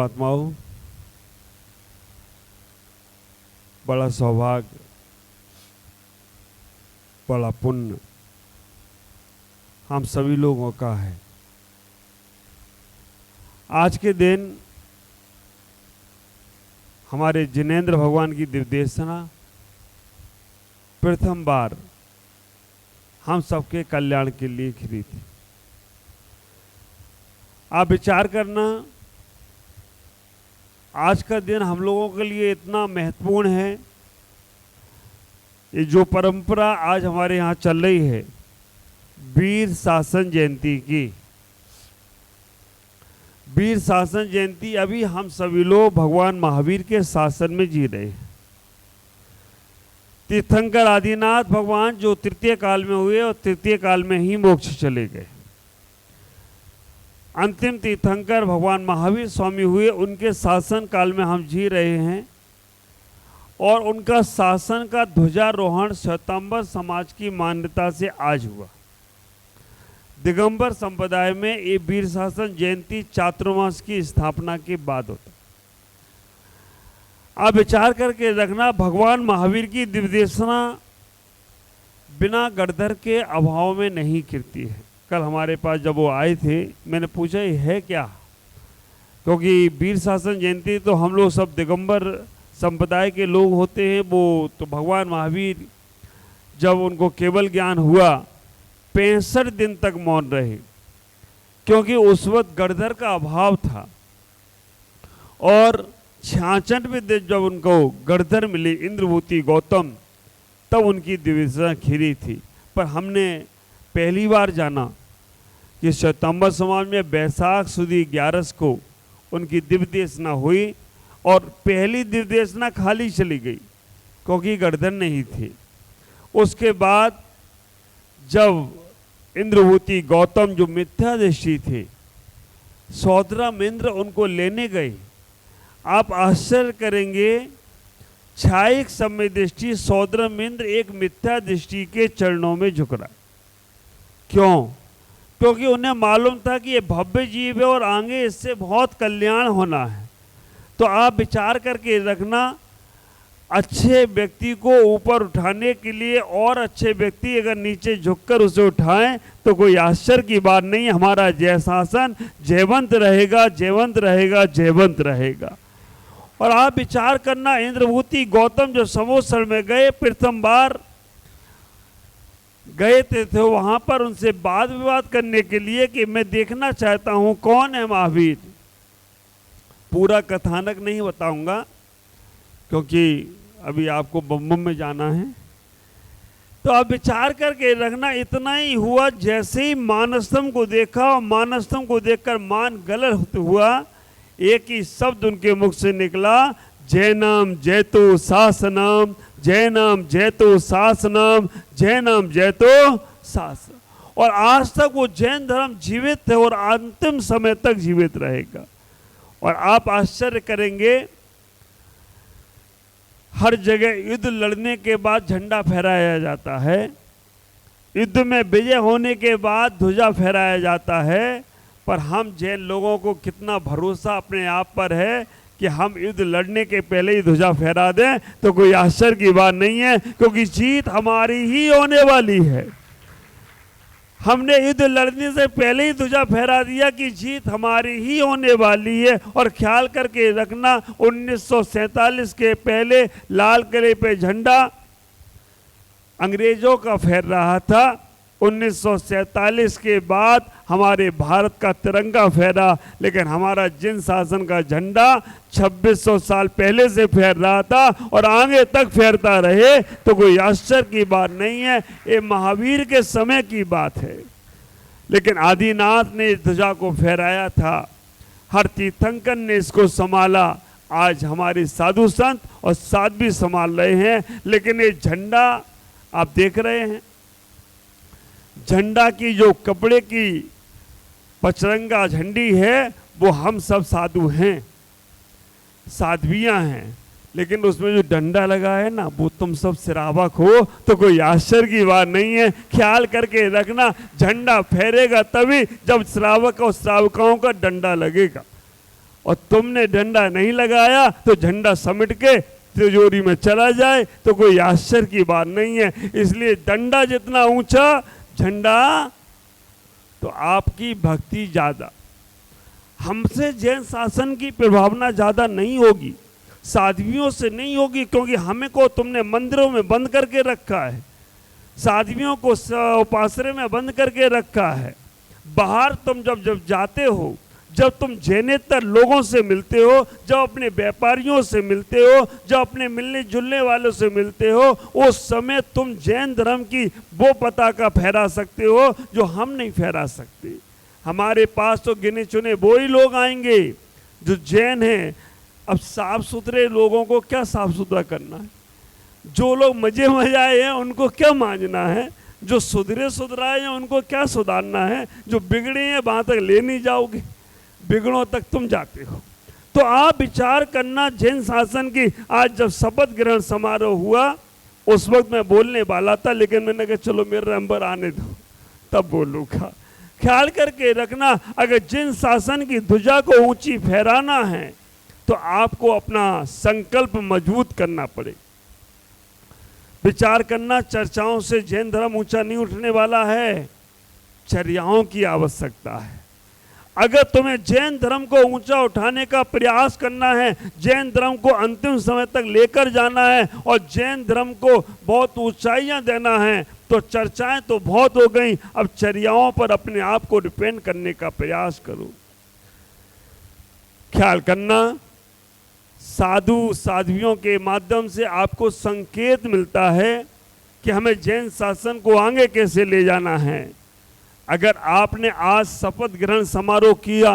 आत्माओं, बड़ा सौभाग्य, बड़ा पुण्य हम सभी लोगों का है। आज के दिन हमारे जिनेंद्र भगवान की दिव्यदेशना प्रथम बार हम सबके कल्याण के लिए खिली थी। आप विचार करना, आज का दिन हम लोगों के लिए इतना महत्वपूर्ण है। ये जो परंपरा आज हमारे यहाँ चल रही है वीर शासन जयंती की, वीर शासन जयंती अभी हम सभी लोग भगवान महावीर के शासन में जी रहे हैं। तीर्थंकर आदिनाथ भगवान जो तृतीय काल में हुए और तृतीय काल में ही मोक्ष चले गए, अंतिम तीर्थंकर भगवान महावीर स्वामी हुए, उनके शासन काल में हम जी रहे हैं। और उनका शासन का ध्वजारोहण श्वेतांबर समाज की मान्यता से आज हुआ। दिगंबर संप्रदाय में ये वीर शासन जयंती चातुर्मास की स्थापना के बाद होता। आप विचार करके रखना, भगवान महावीर की दिव्यदेशना बिना गणधर के अभाव में नहीं गिरती है। कल हमारे पास जब वो आए थे, मैंने पूछा ये है क्या, क्योंकि वीर शासन जयंती तो हम लोग सब दिगंबर संप्रदाय के लोग होते हैं। वो तो भगवान महावीर जब उनको केवल ज्ञान हुआ 65 दिन तक मौन रहे, क्योंकि उस वक्त गणधर का अभाव था। और 66वें दिन जब उनको गणधर मिले इंद्रभूति गौतम, तब उनकी दिव्यदेशना खिली थी। पर हमने पहली बार जाना कि श्वेतांबर समाज में बैसाख सुदी 11 को उनकी दिव्यदेशना हुई और पहली दिव्यदेशना खाली चली गई क्योंकि गणधर नहीं थे। उसके बाद जब इंद्रभूति गौतम जो मिथ्यादृष्टि थे, सौद्रामेंद्र उनको लेने गए। आप आश्चर्य करेंगे, छायिक समय दृष्टि सौद्रामेंद्र एक मिथ्या दृष्टि के चरणों में झुक रहा। क्यों? क्योंकि उन्हें मालूम था कि ये भव्य जीव है और आगे इससे बहुत कल्याण होना है। तो आप विचार करके रखना, अच्छे व्यक्ति को ऊपर उठाने के लिए और अच्छे व्यक्ति अगर नीचे झुककर उसे उठाएं तो कोई आश्चर्य की बात नहीं। हमारा जय शासन जयवंत रहेगा, जयवंत रहेगा, जयवंत रहेगा। और आप विचार करना, इंद्रभूति गौतम जो समोत्सव में गए, प्रथम बार गए थे वहां पर उनसे वाद विवाद करने के लिए कि मैं देखना चाहता हूं कौन है महावीर। पूरा कथानक नहीं बताऊंगा क्योंकि अभी आपको बम्बम में जाना है। तो आप विचार करके रखना, इतना ही हुआ। जैसे ही मानस्तंभ को देखा और मानस्तंभ को देखकर मान गलत हुआ, एक ही शब्द उनके मुख से निकला, जय नाम जय तो शासनाम, जय नाम जय तो शासनाम, जय नाम जय तो शासन। और आज तक वो जैन धर्म जीवित है और अंतिम समय तक जीवित रहेगा। और आप आश्चर्य करेंगे, हर जगह युद्ध लड़ने के बाद झंडा फहराया जाता है, युद्ध में विजय होने के बाद ध्वजा फहराया जाता है। पर हम जैन लोगों को कितना भरोसा अपने आप पर है कि हम युद्ध लड़ने के पहले ही ध्वजा फहरा दें तो कोई आश्चर्य की बात नहीं है, क्योंकि जीत हमारी ही होने वाली है। हमने युद्ध लड़ने से पहले ही ध्वजा फहरा दिया कि जीत हमारी ही होने वाली है। और ख्याल करके रखना, 1947 के पहले लाल किले पे झंडा अंग्रेजों का फहर रहा था, 1947 के बाद हमारे भारत का तिरंगा फहरा। लेकिन हमारा जिन शासन का झंडा 2600 साल पहले से फहर रहा था और आगे तक फहरता रहे तो कोई आश्चर्य की बात नहीं है। ये महावीर के समय की बात है। लेकिन आदिनाथ ने इस ध्वजा को फहराया था, हर तीर्थंकर ने इसको संभाला। आज हमारे साधु संत और साध्वी संभाल रहे हैं। लेकिन ये झंडा आप देख रहे हैं, झंडा की जो कपड़े की पचरंगा झंडी है वो हम सब साधु हैं, साध्वियां हैं। लेकिन उसमें जो डंडा लगा है ना, वो तुम सब सिरावक हो तो कोई आश्चर्य की बात नहीं है। ख्याल करके रखना, झंडा फहरेगा तभी जब श्रावक और श्रावकाओं का डंडा लगेगा। और तुमने डंडा नहीं लगाया तो झंडा समेट के तिजोरी में चला जाए तो कोई आश्चर्य की बात नहीं है। इसलिए डंडा जितना ऊंचा झंडा तो आपकी भक्ति ज्यादा। हमसे जैन शासन की प्रभावना ज्यादा नहीं होगी, साध्वियों से नहीं होगी, क्योंकि हमें को तुमने मंदिरों में बंद करके रखा है, साध्वियों को उपासरे में बंद करके रखा है। बाहर तुम जब जाते हो, जब तुम जैनेतर लोगों से मिलते हो, जब अपने व्यापारियों से मिलते हो, जब अपने मिलने जुलने वालों से मिलते हो, उस समय तुम जैन धर्म की वो पताका फहरा सकते हो जो हम नहीं फहरा सकते। हमारे पास तो गिने चुने वो ही लोग आएंगे जो जैन हैं। अब साफ सुथरे लोगों को क्या साफ सुथरा करना है? जो लोग मजे मजाए हैं उनको क्या मांझना है? जो सुधरे सुधराए हैं उनको क्या सुधारना है? जो बिगड़े हैं वहां तक ले नहीं जाओगे, बिगड़ों तक तुम जाते हो। तो आप विचार करना, जैन शासन की आज जब शपथ ग्रहण समारोह हुआ उस वक्त मैं बोलने वाला था, लेकिन मैंने कहा चलो मेरा नंबर आने दो तब बोलूँगा। ख्याल करके रखना, अगर जैन शासन की ध्वजा को ऊंची फहराना है तो आपको अपना संकल्प मजबूत करना पड़े। विचार करना, चर्चाओं से जैन धर्म ऊंचा नहीं उठने वाला है, चर्याओं की आवश्यकता है। अगर तुम्हें जैन धर्म को ऊंचा उठाने का प्रयास करना है, जैन धर्म को अंतिम समय तक लेकर जाना है और जैन धर्म को बहुत ऊंचाइयां देना है, तो चर्चाएं तो बहुत हो गई, अब चर्याओं पर अपने आप को डिपेंड करने का प्रयास करो। ख्याल करना, साधु साध्वियों के माध्यम से आपको संकेत मिलता है कि हमें जैन शासन को आगे कैसे ले जाना है। अगर आपने आज शपथ ग्रहण समारोह किया,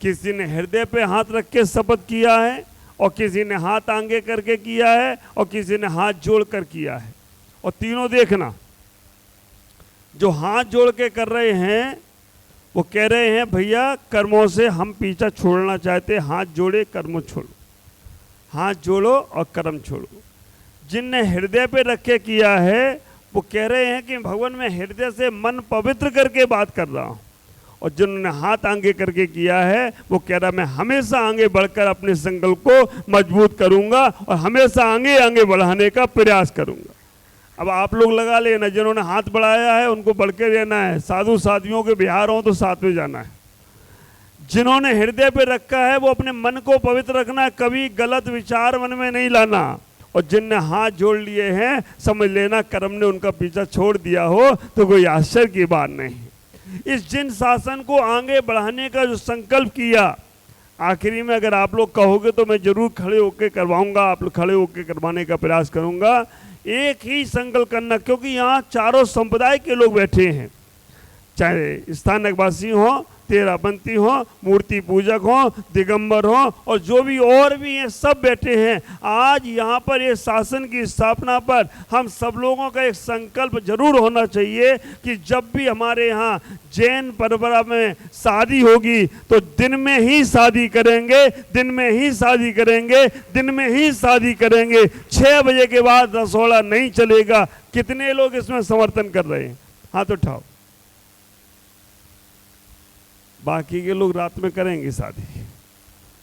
किसी ने हृदय पे हाथ रख के शपथ किया है और किसी ने हाथ आगे करके किया है और किसी ने हाथ जोड़ कर किया है, और तीनों देखना, जो हाथ जोड़ के कर रहे हैं वो कह रहे हैं भैया कर्मों से हम पीछा छोड़ना चाहते, हाथ जोड़े कर्म छोड़ो, हाथ जोड़ो और कर्म छोड़ो। जिनने हृदय पे रख के किया है वो कह रहे हैं कि भगवान मैं हृदय से मन पवित्र करके बात कर रहा हूँ, और जिन्होंने हाथ आगे करके किया है वो कह रहा मैं हमेशा आगे बढ़कर अपने संकल्प को मजबूत करूंगा और हमेशा आगे आगे बढ़ाने का प्रयास करूंगा। अब आप लोग लगा लेना, जिन्होंने हाथ बढ़ाया है उनको बढ़ के रहना है, साधु साधियों के बिहार हो तो साथ में जाना है। जिन्होंने हृदय पे रखा है वो अपने मन को पवित्र रखना है, कभी गलत विचार मन में नहीं लाना। और जिनने हाथ जोड़ लिए हैं समझ लेना कर्म ने उनका पीछा छोड़ दिया हो तो कोई आश्चर्य की बात नहीं। इस जिन शासन को आगे बढ़ाने का जो संकल्प किया, आखिरी में अगर आप लोग कहोगे तो मैं जरूर खड़े होकर करवाऊंगा, आप लोग खड़े होकर करवाने का प्रयास करूंगा। एक ही संकल्प करना, क्योंकि यहाँ चारों संप्रदाय के लोग बैठे हैं, चाहे स्थानकवासी हो, तेरापंथी हो, मूर्ति पूजक हो, दिगंबर हो और जो भी और भी हैं सब बैठे हैं। आज यहाँ पर ये शासन की स्थापना पर हम सब लोगों का एक संकल्प जरूर होना चाहिए कि जब भी हमारे यहाँ जैन परंपरा में शादी होगी तो दिन में ही शादी करेंगे, दिन में ही शादी करेंगे, दिन में ही शादी करेंगे। 6 बजे के बाद रसोड़ा नहीं चलेगा। कितने लोग इसमें समर्थन कर रहे हैं? हाथ उठाओ। बाकी के लोग रात में करेंगे शादी,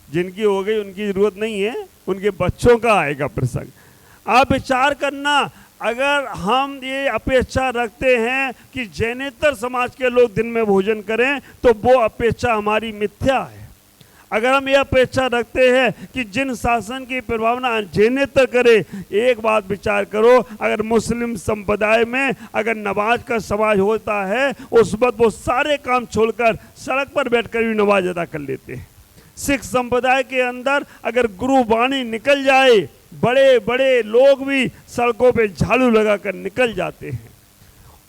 जिनकी हो गई उनकी जरूरत नहीं है, उनके बच्चों का आएगा प्रसंग। आप विचार करना, अगर हम ये अपेक्षा रखते हैं कि जैनेतर समाज के लोग दिन में भोजन करें तो वो अपेक्षा हमारी मिथ्या है। अगर हम ये अपेक्षा रखते हैं कि जिन शासन की प्रभावना जैनेतर करे, एक बात विचार करो, अगर मुस्लिम संप्रदाय में अगर नमाज का समाज होता है उस वक्त वो सारे काम छोड़कर सड़क पर बैठकर भी नमाज अदा कर लेते हैं। सिख संप्रदाय के अंदर अगर गुरुवाणी निकल जाए, बड़े बड़े लोग भी सड़कों पे झाड़ू लगाकर निकल जाते हैं।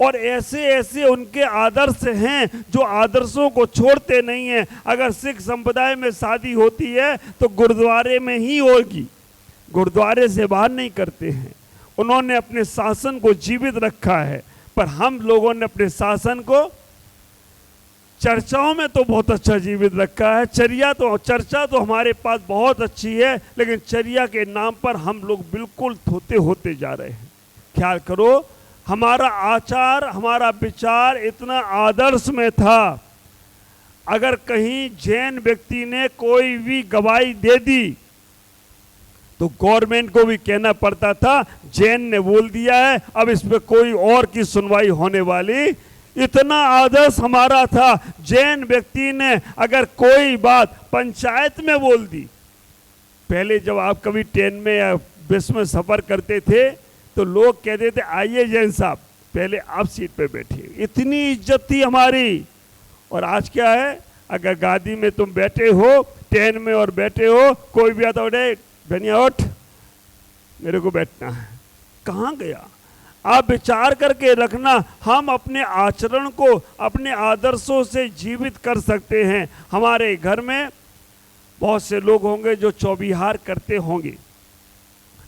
और ऐसे ऐसे उनके आदर्श हैं जो आदर्शों को छोड़ते नहीं हैं। अगर सिख संप्रदाय में शादी होती है तो गुरुद्वारे में ही होगी, गुरुद्वारे से बाहर नहीं करते हैं। उन्होंने अपने शासन को जीवित रखा है, पर हम लोगों ने अपने शासन को चर्चाओं में तो बहुत अच्छा जीवित रखा है। चर्चा तो हमारे पास बहुत अच्छी है, लेकिन चर्या के नाम पर हम लोग बिल्कुल धोते होते जा रहे हैं। ख्याल करो, हमारा आचार, हमारा विचार इतना आदर्श में था। अगर कहीं जैन व्यक्ति ने कोई भी गवाही दे दी तो गवर्नमेंट को भी कहना पड़ता था जैन ने बोल दिया है, अब इस पे कोई और की सुनवाई होने वाली। इतना आदर्श हमारा था। जैन व्यक्ति ने अगर कोई बात पंचायत में बोल दी, पहले जब आप कभी ट्रेन में या बस में सफर करते थे तो लोग कहते थे आइए जैन साहब पहले आप सीट पे बैठिए, इतनी इज्जत थी हमारी। और आज क्या है, अगर गाड़ी में तुम बैठे हो, ट्रेन में और बैठे हो, कोई भी आता उठे धनिया उठ मेरे को बैठना है, कहाँ गया। आप विचार करके रखना, हम अपने आचरण को अपने आदर्शों से जीवित कर सकते हैं। हमारे घर में बहुत से लोग होंगे जो चौबिहार करते होंगे,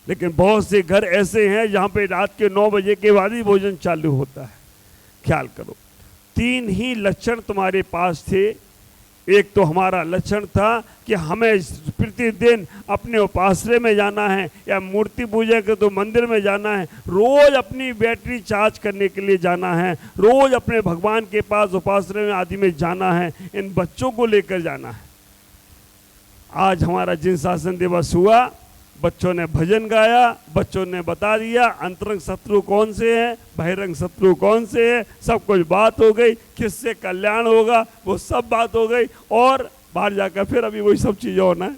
लेकिन बहुत से घर ऐसे हैं जहाँ पे रात के 9 बजे के बाद ही भोजन चालू होता है। ख्याल करो, 3 ही लक्षण तुम्हारे पास थे। एक तो हमारा लक्षण था कि हमें प्रतिदिन अपने उपासरे में जाना है या मूर्ति पूजा के तो मंदिर में जाना है, रोज अपनी बैटरी चार्ज करने के लिए जाना है, रोज अपने भगवान के पास उपासरे में आदि में जाना है, इन बच्चों को लेकर जाना है। आज हमारा जिन शासन दिवस हुआ, बच्चों ने भजन गाया, बच्चों ने बता दिया अंतरंग शत्रु कौन से हैं, बहिरंग शत्रु कौन से हैं, सब कुछ बात हो गई, किससे कल्याण होगा वो सब बात हो गई। और बाहर जाकर फिर अभी वही सब चीज़ें होना है,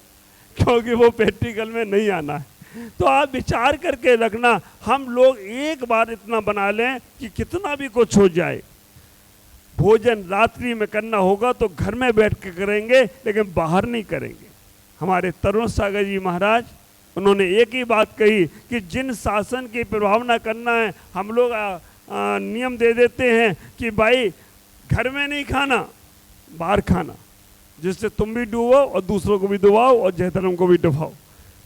क्योंकि वो प्रैक्टिकल में नहीं आना है। तो आप विचार करके रखना, हम लोग एक बार इतना बना लें कि कितना भी कुछ हो जाए, भोजन रात्रि में करना होगा तो घर में बैठ के करेंगे, लेकिन बाहर नहीं करेंगे। हमारे तरुण सागर जी महाराज, उन्होंने एक ही बात कही कि जिन शासन की प्रभावना करना है, हम लोग नियम दे देते हैं कि भाई घर में नहीं खाना, बाहर खाना, जिससे तुम भी डूबो और दूसरों को भी डुबाओ और जय धर्म को भी डुबाओ।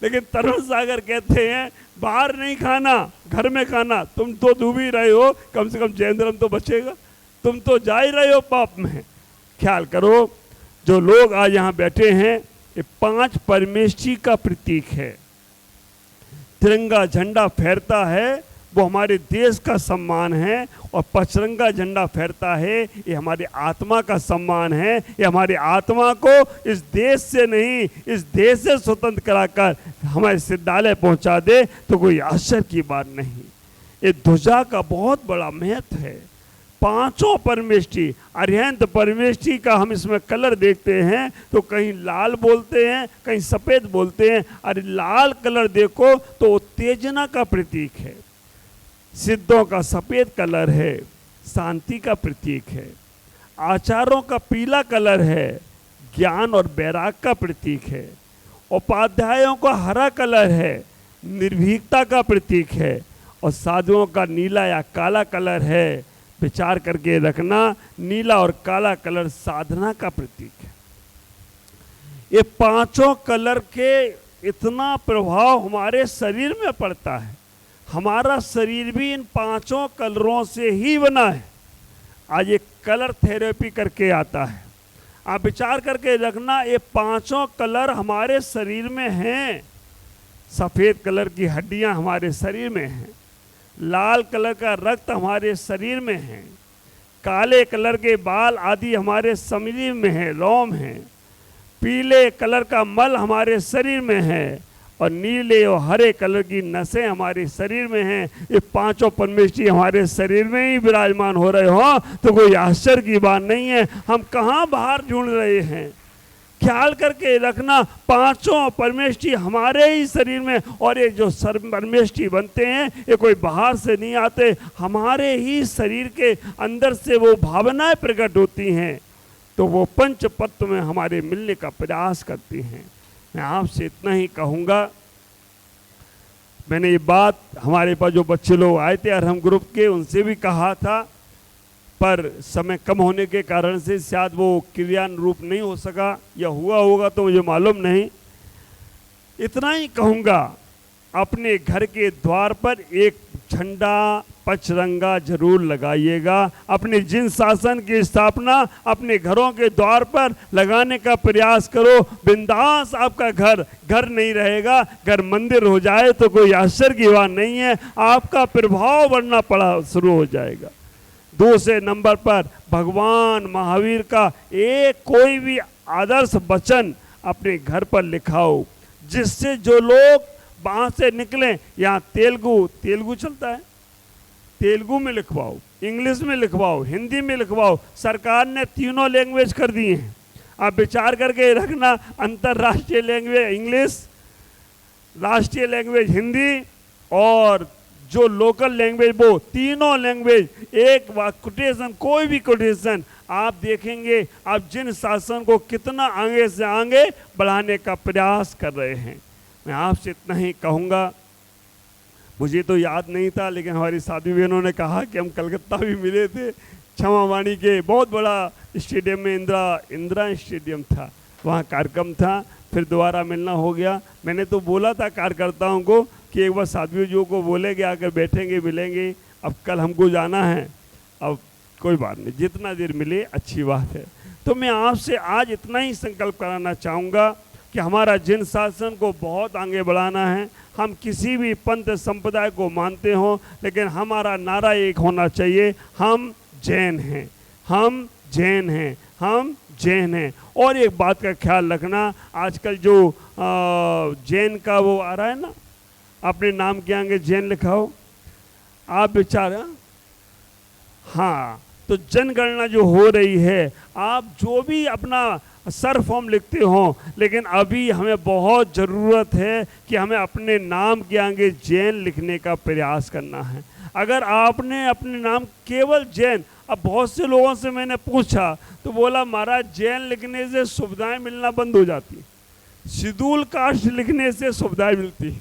लेकिन तरुण सागर कहते हैं बाहर नहीं खाना, घर में खाना। तुम तो डूब ही रहे हो, कम से कम जैन धर्म तो बचेगा, तुम तो जा ही रहे हो पाप में। ख्याल करो, जो लोग आज यहाँ बैठे हैं ये 5 परमेष्ठी का प्रतीक है। तिरंगा झंडा फहरता है वो हमारे देश का सम्मान है, और पचरंगा झंडा फहरता है ये हमारे आत्मा का सम्मान है। ये हमारे आत्मा को इस देश से नहीं, इस देश से स्वतंत्र कराकर हमारे सिद्धालय पहुंचा दे तो कोई आश्चर्य की बात नहीं। ये ध्वजा का बहुत बड़ा महत्व है। 5 परमेष्ठी, अरिहंत परमेष्ठी का हम इसमें कलर देखते हैं तो कहीं लाल बोलते हैं, कहीं सफ़ेद बोलते हैं। अरे लाल कलर देखो तो उत्तेजना का प्रतीक है, सिद्धों का सफ़ेद कलर है, शांति का प्रतीक है। आचार्यों का पीला कलर है, ज्ञान और वैराग का प्रतीक है। उपाध्यायों का हरा कलर है, निर्भीकता का प्रतीक है। और साधुओं का नीला या काला कलर है। विचार करके रखना, नीला और काला कलर साधना का प्रतीक है। ये 5 कलर के इतना प्रभाव हमारे शरीर में पड़ता है। हमारा शरीर भी इन 5 कलरों से ही बना है। आज एक कलर थेरेपी करके आता है, आप विचार करके रखना, ये 5 कलर हमारे शरीर में हैं। सफ़ेद कलर की हड्डियां हमारे शरीर में हैं, लाल कलर का रक्त हमारे शरीर में है, काले कलर के बाल आदि हमारे शरीर में है, रोम है, पीले कलर का मल हमारे शरीर में है, और नीले और हरे कलर की नसें हमारे शरीर में हैं। ये 5 परमेष्ठी हमारे शरीर में ही विराजमान हो रहे हो तो कोई आश्चर्य की बात नहीं है। हम कहाँ बाहर ढूंढ रहे हैं। ख्याल करके रखना, 5 परमेष्ठी हमारे ही शरीर में, और ये जो परमेष्ठी बनते हैं ये कोई बाहर से नहीं आते, हमारे ही शरीर के अंदर से वो भावनाएं प्रकट होती हैं, तो वो पंच तत्व में हमारे मिलने का प्रयास करती हैं। मैं आपसे इतना ही कहूँगा, मैंने ये बात हमारे पास जो बच्चे लोग आए थे अरहम ग्रुप के, उनसे भी कहा था, पर समय कम होने के कारण से शायद वो क्रियान्रूप नहीं हो सका, या हुआ होगा तो मुझे मालूम नहीं। इतना ही कहूँगा, अपने घर के द्वार पर एक झंडा पचरंगा जरूर लगाइएगा। अपने जिन शासन की स्थापना अपने घरों के द्वार पर लगाने का प्रयास करो। बिंदास आपका घर घर नहीं रहेगा, घर मंदिर हो जाए तो कोई आश्चर्य की बात नहीं है, आपका प्रभाव बढ़ना पड़ा शुरू हो जाएगा। दूसरे नंबर पर भगवान महावीर का एक कोई भी आदर्श वचन अपने घर पर लिखाओ, जिससे जो लोग वहां से निकलें। यहाँ तेलुगु चलता है, तेलुगु में लिखवाओ, इंग्लिश में लिखवाओ, हिंदी में लिखवाओ। सरकार ने तीनों लैंग्वेज कर दिए हैं। आप विचार करके रखना, अंतर्राष्ट्रीय लैंग्वेज इंग्लिश, राष्ट्रीय लैंग्वेज हिंदी और जो लोकल लैंग्वेज, वो तीनों लैंग्वेज एक कोटेशन, कोई भी कोटेशन आप देखेंगे, आप जिन शासन को कितना आगे से आगे बढ़ाने का प्रयास कर रहे हैं। मैं आपसे इतना ही कहूँगा, मुझे तो याद नहीं था, लेकिन हमारी साथी बहनों ने कहा कि हम कलकत्ता भी मिले थे, क्षमावाणी के बहुत बड़ा स्टेडियम में, इंदिरा स्टेडियम था, वहाँ कार्यक्रम था, फिर दोबारा मिलना हो गया। मैंने तो बोला था कार्यकर्ताओं को कि एक बार साथियों जो को बोलेंगे, आकर बैठेंगे, मिलेंगे। अब कल हमको जाना है, अब कोई बात नहीं, जितना देर मिले अच्छी बात है। तो मैं आपसे आज इतना ही संकल्प कराना चाहूँगा कि हमारा जिन शासन को बहुत आगे बढ़ाना है। हम किसी भी पंथ संप्रदाय को मानते हों, लेकिन हमारा नारा एक होना चाहिए, हम जैन हैं, हम जैन हैं, हम जैन हैं। और एक बात का ख्याल रखना, आजकल जो जैन का वो आ रहा है ना, अपने नाम के आगे जैन लिखाओ, आप बेचारा, हाँ, तो जनगणना जो हो रही है, आप जो भी अपना सर फॉर्म लिखते हो, लेकिन अभी हमें बहुत ज़रूरत है कि हमें अपने नाम के आगे जैन लिखने का प्रयास करना है। अगर आपने अपने नाम केवल जैन, अब बहुत से लोगों से मैंने पूछा तो बोला महाराज जैन लिखने से सुविधाएं मिलना बंद हो जाती, शेड्यूल कास्ट लिखने से सुविधाएं मिलती।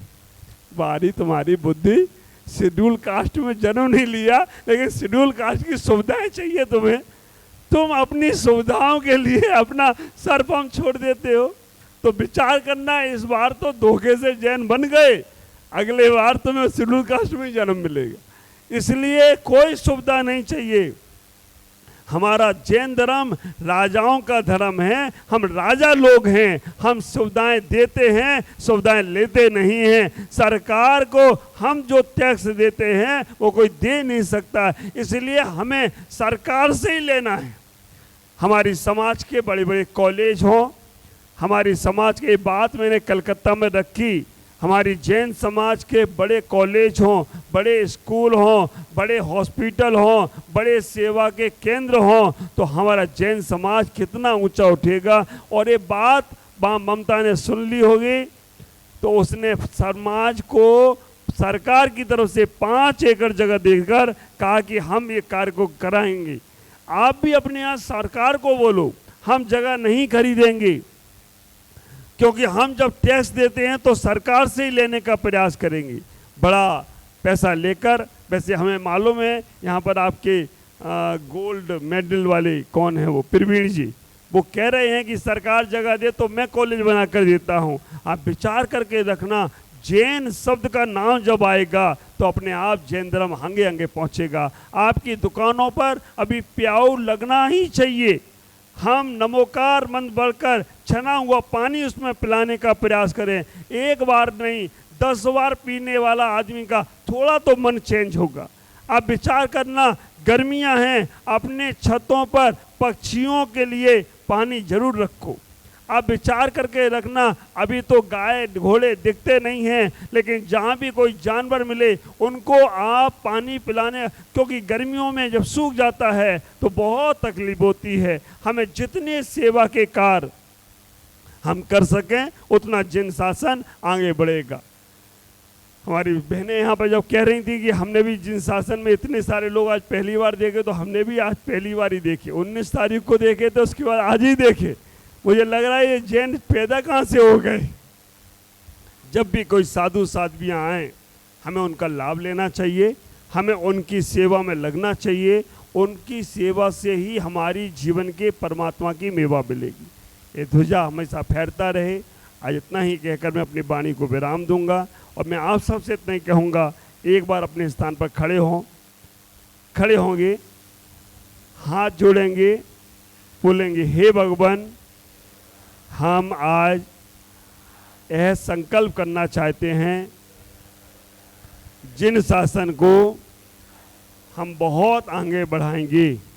बारी तुम्हारी बुद्धि, शेड्यूल कास्ट में जन्म नहीं लिया, लेकिन शेड्यूल कास्ट की सुविधाएं चाहिए तुम्हें, तुम अपनी सुविधाओं के लिए अपना सर फॉर्म छोड़ देते हो। तो विचार करना, इस बार तो धोखे से जैन बन गए, अगले बार तुम्हें शेड्यूल कास्ट में जन्म मिलेगा। इसलिए कोई सुविधा नहीं चाहिए। हमारा जैन धर्म राजाओं का धर्म है, हम राजा लोग हैं, हम सुविधाएं देते हैं, सुविधाएं लेते नहीं हैं। सरकार को हम जो टैक्स देते हैं वो कोई दे नहीं सकता, इसलिए हमें सरकार से ही लेना है। हमारी समाज के बड़े बड़े कॉलेज हों, हमारी समाज की बात मैंने कलकत्ता में रखी, हमारी जैन समाज के बड़े कॉलेज हों, बड़े स्कूल हों, बड़े हॉस्पिटल हों, बड़े सेवा के केंद्र हों, तो हमारा जैन समाज कितना ऊंचा उठेगा। और ये बात ममता ने सुन ली होगी, तो उसने समाज को सरकार की तरफ से 5 एकड़ जगह देकर कहा कि हम ये कार्य को कराएंगे। आप भी अपने यहाँ सरकार को बोलो, हम जगह नहीं खरीदेंगे, क्योंकि हम जब टैक्स देते हैं तो सरकार से ही लेने का प्रयास करेंगे, बड़ा पैसा लेकर। वैसे हमें मालूम है यहाँ पर आपके गोल्ड मेडल वाले कौन है, वो प्रवीण जी, वो कह रहे हैं कि सरकार जगह दे तो मैं कॉलेज बना कर देता हूँ। आप विचार करके रखना, जैन शब्द का नाम जब आएगा तो अपने आप जैन धर्म आगे आगे पहुँचेगा। आपकी दुकानों पर अभी प्याऊ लगना ही चाहिए। हम नमोकार मंत्र बढ़कर छना हुआ पानी उसमें पिलाने का प्रयास करें, एक बार नहीं 10 बार पीने वाला आदमी का थोड़ा तो मन चेंज होगा। आप विचार करना, गर्मियां हैं, अपने छतों पर पक्षियों के लिए पानी जरूर रखो। आप विचार करके रखना, अभी तो गाय घोड़े दिखते नहीं हैं, लेकिन जहाँ भी कोई जानवर मिले उनको आप पानी पिलाने, क्योंकि गर्मियों में जब सूख जाता है तो बहुत तकलीफ होती है। हमें जितने सेवा के कार्य हम कर सकें उतना जैन शासन आगे बढ़ेगा। हमारी बहनें यहाँ पर जब कह रही थी कि हमने भी जिन शासन में इतने सारे लोग आज पहली बार देखे, तो हमने भी आज पहली बार ही देखे, 19 तारीख को देखे तो उसके बाद आज ही देखे। मुझे लग रहा है ये जैन पैदा कहाँ से हो गए। जब भी कोई साधु साध्वियाँ आए, हमें उनका लाभ लेना चाहिए, हमें उनकी सेवा में लगना चाहिए। उनकी सेवा से ही हमारी जीवन के परमात्मा की मेवा मिलेगी। ये ध्वजा हमेशा फहरता रहे। आज इतना ही कहकर मैं अपनी वाणी को विराम दूंगा, और मैं आप सबसे इतना ही कहूँगा, एक बार अपने स्थान पर खड़े होंगे, हाथ जोड़ेंगे, बोलेंगे हे भगवान, हम आज यह संकल्प करना चाहते हैं, जिन शासन को हम बहुत आगे बढ़ाएंगे।